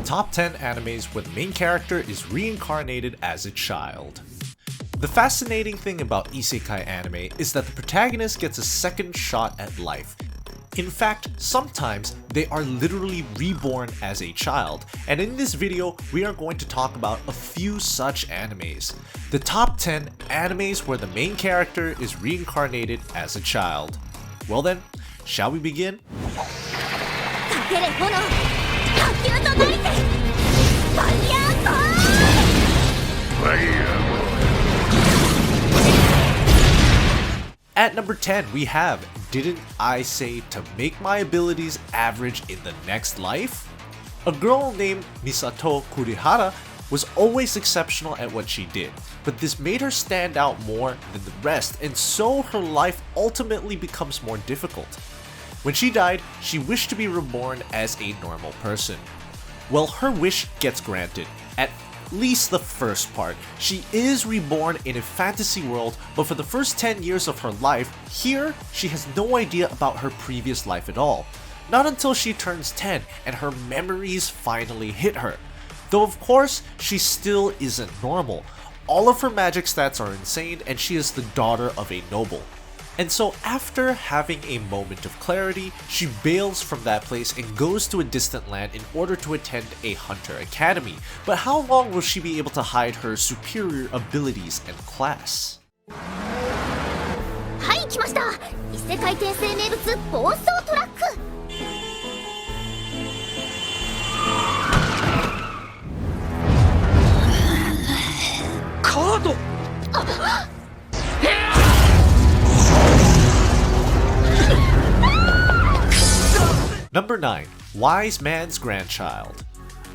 top 10 animes where the main character is reincarnated as a child. The fascinating thing about Isekai anime is that the protagonist gets a second shot at life. In fact, sometimes they are literally reborn as a child, and in this video we are going to talk about a few such animes. The top 10 animes where the main character is reincarnated as a child. Well then, shall we begin? At number 10 we have Didn't I Say to Make My Abilities Average in the Next Life? A girl named Misato Kurihara was always exceptional at what she did, but this made her stand out more than the rest, and so her life ultimately becomes more difficult. When she died, she wished to be reborn as a normal person. Well, her wish gets granted. At least the first part. She is reborn in a fantasy world, but for the first 10 years of her life, here, she has no idea about her previous life at all. Not until she turns 10 and her memories finally hit her. Though of course, she still isn't normal. All of her magic stats are insane and she is the daughter of a noble. And so after having a moment of clarity, she bails from that place and goes to a distant land in order to attend a hunter academy. But how long will she be able to hide her superior abilities and class? はい、来ました。異世界転生名物暴走トラック。カード。Number 9. Wise Man's Grandchild.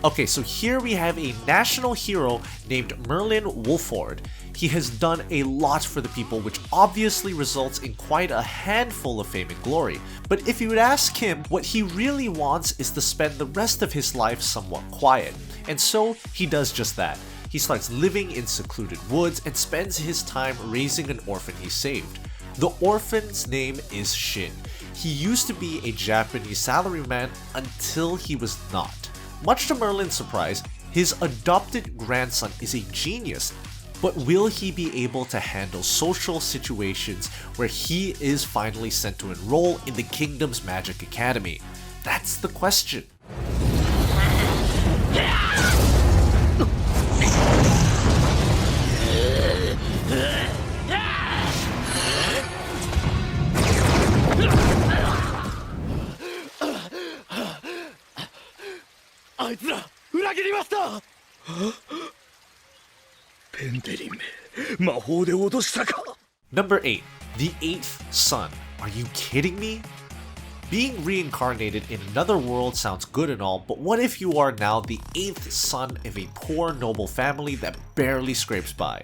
Okay, so here we have a national hero named Merlin Wolford. He has done a lot for the people, which obviously results in quite a handful of fame and glory. But if you would ask him, what he really wants is to spend the rest of his life somewhat quiet. And so he does just that. He starts living in secluded woods and spends his time raising an orphan he saved. The orphan's name is Shin. He used to be a Japanese salaryman until he was not. Much to Merlin's surprise, his adopted grandson is a genius, but will he be able to handle social situations where he is finally sent to enroll in the kingdom's magic academy? That's the question. Number 8. The Eighth Son. Are you kidding me? Being reincarnated in another world sounds good and all, but what if you are now the 8th son of a poor noble family that barely scrapes by?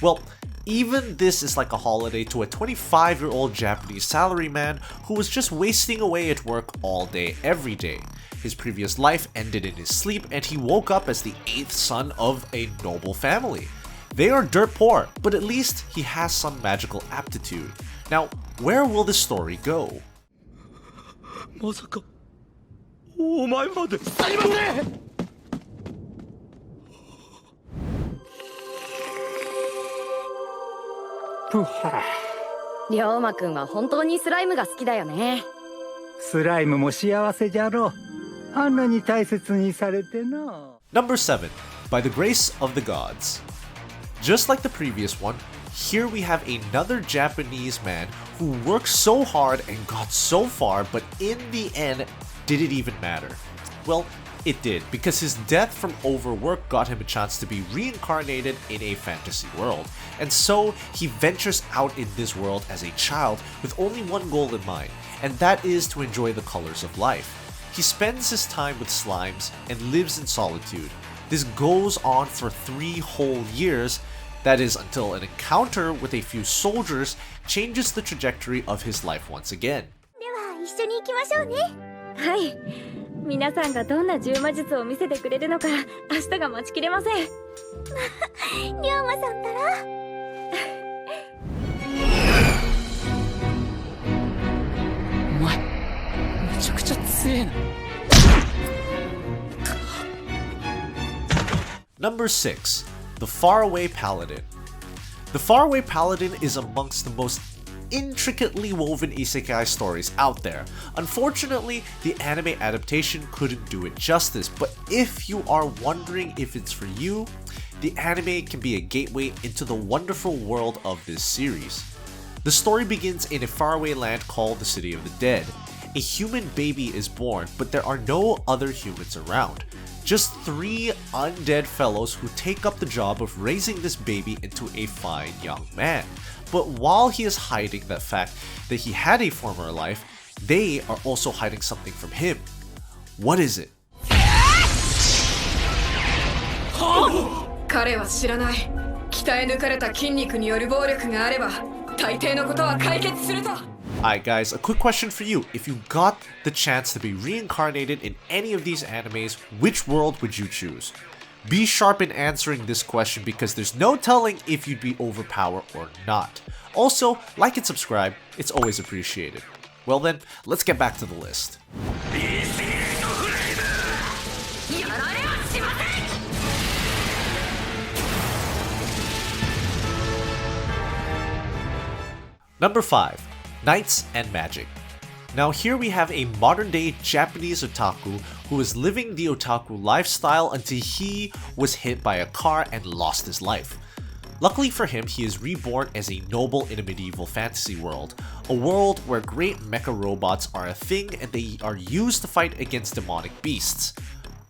Well, even this is like a holiday to a 25-year-old Japanese salaryman who was just wasting away at work all day, every day. His previous life ended in his sleep and he woke up as the 8th son of a noble family. They are dirt poor, but at least he has some magical aptitude. Now, where will the story go? まさかお前まで。すいません。龍馬くんは本当にスライムが好きだよね。スライムも幸せじゃろう。あんなに大切にされてな。Number 7. By the Grace of the Gods. Just like the previous one, here we have another Japanese man who worked so hard and got so far, but in the end, did it even matter? Well, it did, because his death from overwork got him a chance to be reincarnated in a fantasy world. And so, he ventures out in this world as a child with only one goal in mind, and that is to enjoy the colors of life. He spends his time with slimes and lives in solitude. This goes on for 3 whole years, that is until an encounter with a few soldiers changes the trajectory of his life once again. では一緒に行きましょうね。はい。皆さんがどんな呪魔術を見せてくれるのか明日が待ちきれません。龍馬さんたら。お前めちゃくちゃ強えな。Number 6. The Faraway Paladin. The Faraway Paladin is amongst the most intricately woven isekai stories out there. Unfortunately, the anime adaptation couldn't do it justice, but if you are wondering if it's for you, the anime can be a gateway into the wonderful world of this series. The story begins in a faraway land called the City of the Dead. A human baby is born, but there are no other humans around. Just 3 undead fellows who take up the job of raising this baby into a fine young man. But while he is hiding the fact that he had a former life, they are also hiding something from him. What is it? 彼は知らない。鍛え抜かれた筋肉による暴力があれば、大抵のことは解決すると。Alright guys, a quick question for you. If you got the chance to be reincarnated in any of these animes, which world would you choose? Be sharp in answering this question because there's no telling if you'd be overpowered or not. Also, like and subscribe, it's always appreciated. Well then, let's get back to the list. Number 5. Knights and Magic. Now here we have a modern day Japanese otaku who is living the otaku lifestyle until he was hit by a car and lost his life. Luckily for him, he is reborn as a noble in a medieval fantasy world, a world where great mecha robots are a thing and they are used to fight against demonic beasts.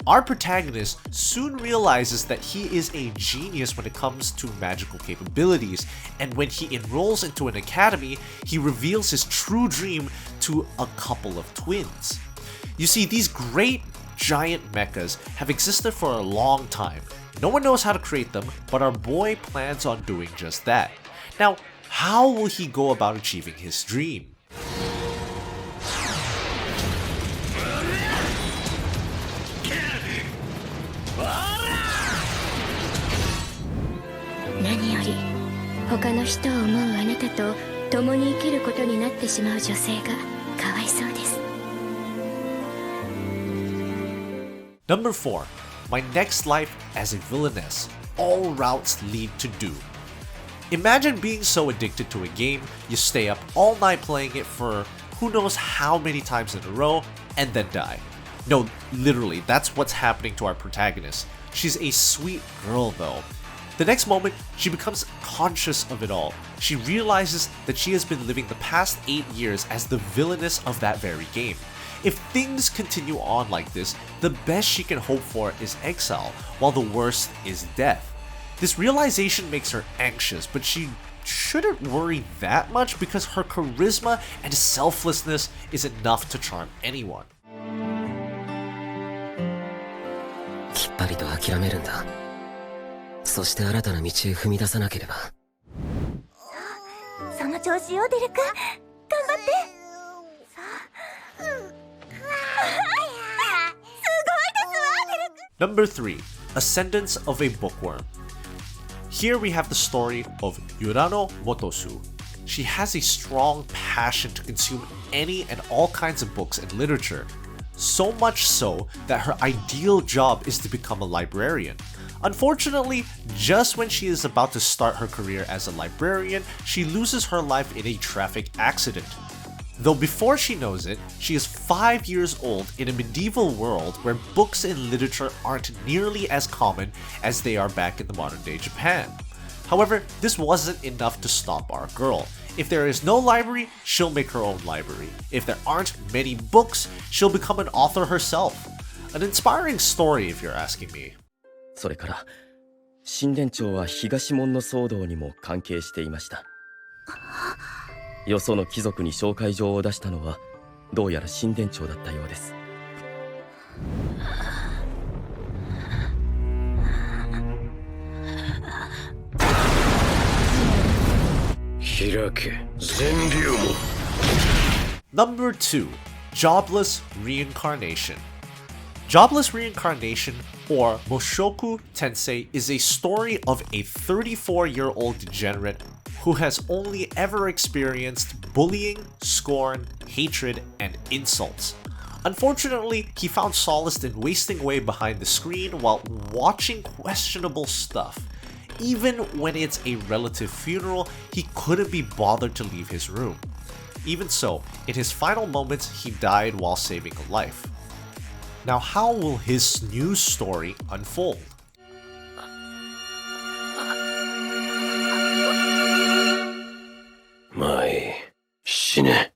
Our protagonist soon realizes that he is a genius when it comes to magical capabilities, and when he enrolls into an academy, he reveals his true dream to a couple of twins. You see, these great giant mechas have existed for a long time. No one knows how to create them, but our boy plans on doing just that. Now, how will he go about achieving his dream? Number 4. My next life as a villainess. All routes lead to doom. Imagine being so addicted to a game, you stay up all night playing it for who knows how many times in a row, and then die. No, literally, that's what's happening to our protagonist. She's a sweet girl though. The next moment, she becomes conscious of it all. She realizes that she has been living the past 8 years as the villainess of that very game. If things continue on like this, the best she can hope for is exile, while the worst is death. This realization makes her anxious, but she shouldn't worry that much because her charisma and selflessness is enough to charm anyone. きっぱりと諦めるんだ。そして新たな道へ踏み出さなければ。その調子よ、デルク。頑張って。Number 3. Ascendance of a Bookworm. Here we have the story of Yurano Motosu. She has a strong passion to consume any and all kinds of books and literature. So much so that her ideal job is to become a librarian. Unfortunately, just when she is about to start her career as a librarian, she loses her life in a traffic accident. Though before she knows it, she is 5 years old in a medieval world where books and literature aren't nearly as common as they are back in the modern day Japan. However, this wasn't enough to stop our girl. If there is no library, she'll make her own library. If there aren't many books, she'll become an author herself. An inspiring story if you're asking me. それから神殿町は東門の騒動にも関係していました。よその貴族に紹介状を出したのはどうやら神殿町だったようです。開け全竜門。 Number 2. Jobless Reincarnation. Jobless Reincarnation, or Mushoku Tensei, is a story of a 34-year-old degenerate who has only ever experienced bullying, scorn, hatred, and insults. Unfortunately, he found solace in wasting away behind the screen while watching questionable stuff. Even when it's a relative funeral, he couldn't be bothered to leave his room. Even so, in his final moments, he died while saving a life. Now, how will his new story unfold? My 死ね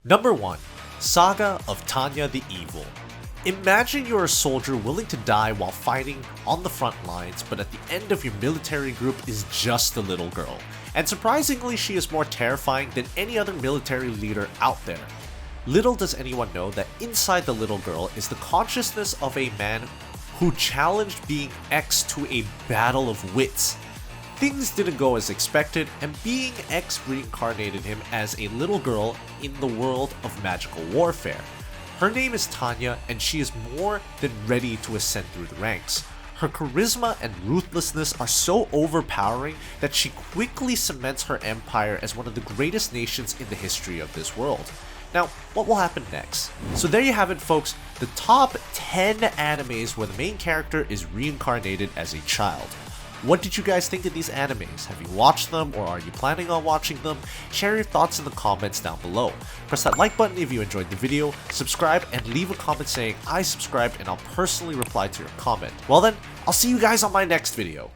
Number 1. Saga of Tanya the Evil. Imagine you're a soldier willing to die while fighting on the front lines, but at the end of your military group is just a little girl. And surprisingly, she is more terrifying than any other military leader out there. Little does anyone know that inside the little girl is the consciousness of a man who challenged being X to a battle of wits. Things didn't go as expected, and being X reincarnated him as a little girl in the world of magical warfare. Her name is Tanya, and she is more than ready to ascend through the ranks. Her charisma and ruthlessness are so overpowering that she quickly cements her empire as one of the greatest nations in the history of this world. Now, what will happen next? So there you have it, folks, the top 10 animes where the main character is reincarnated as a child. What did you guys think of these animes? Have you watched them, or are you planning on watching them? Share your thoughts in the comments down below. Press that like button if you enjoyed the video, subscribe, and leave a comment saying I subscribed, and I'll personally reply to your comment. Well then, I'll see you guys on my next video.